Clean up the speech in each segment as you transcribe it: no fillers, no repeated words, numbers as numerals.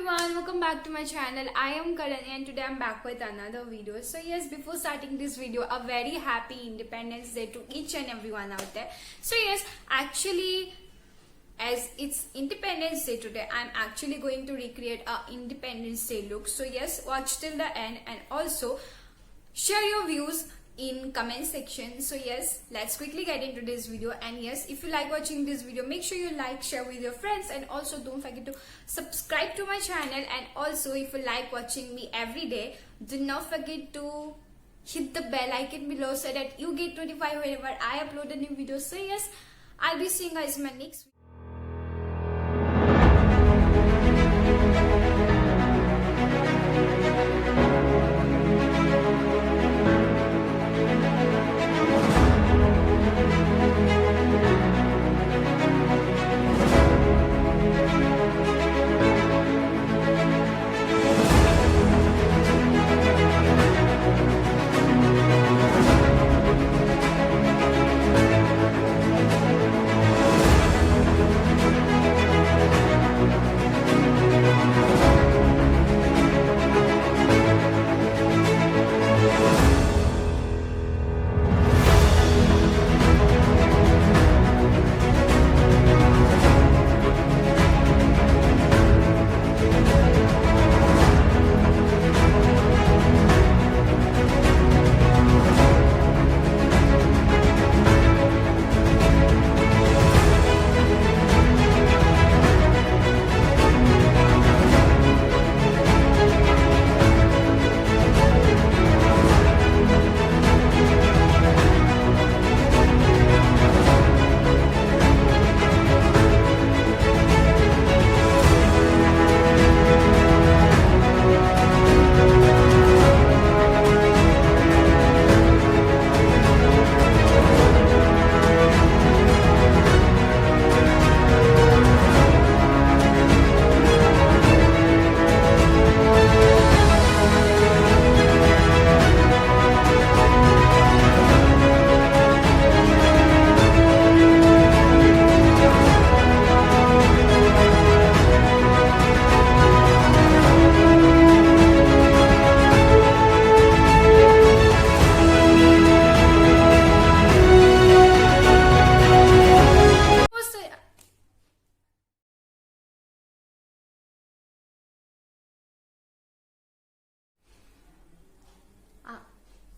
everyone, welcome back to my channel. I am Karan and today I'm back with another video. So yes, before starting this video, a very happy Independence Day to each and everyone out there. So yes, actually as it's Independence Day today, I'm actually going to recreate a Independence Day look. So yes, watch till the end and also share your views in comment section. So yes, let's quickly get into this video. And yes, if you like watching this video, make sure you like, share with your friends, and also don't forget to subscribe to my channel. And also if you like watching me every day, do not forget to hit the bell icon below so that you get notified whenever I upload a new video. So yes, I'll be seeing you guys in my next video.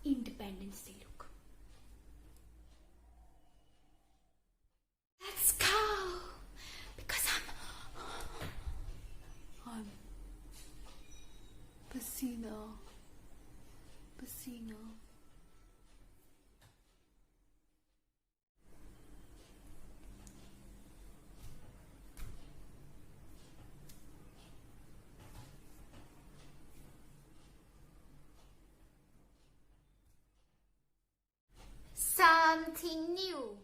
Independence Day look. Let's go! Because I'm Pasina. Something new.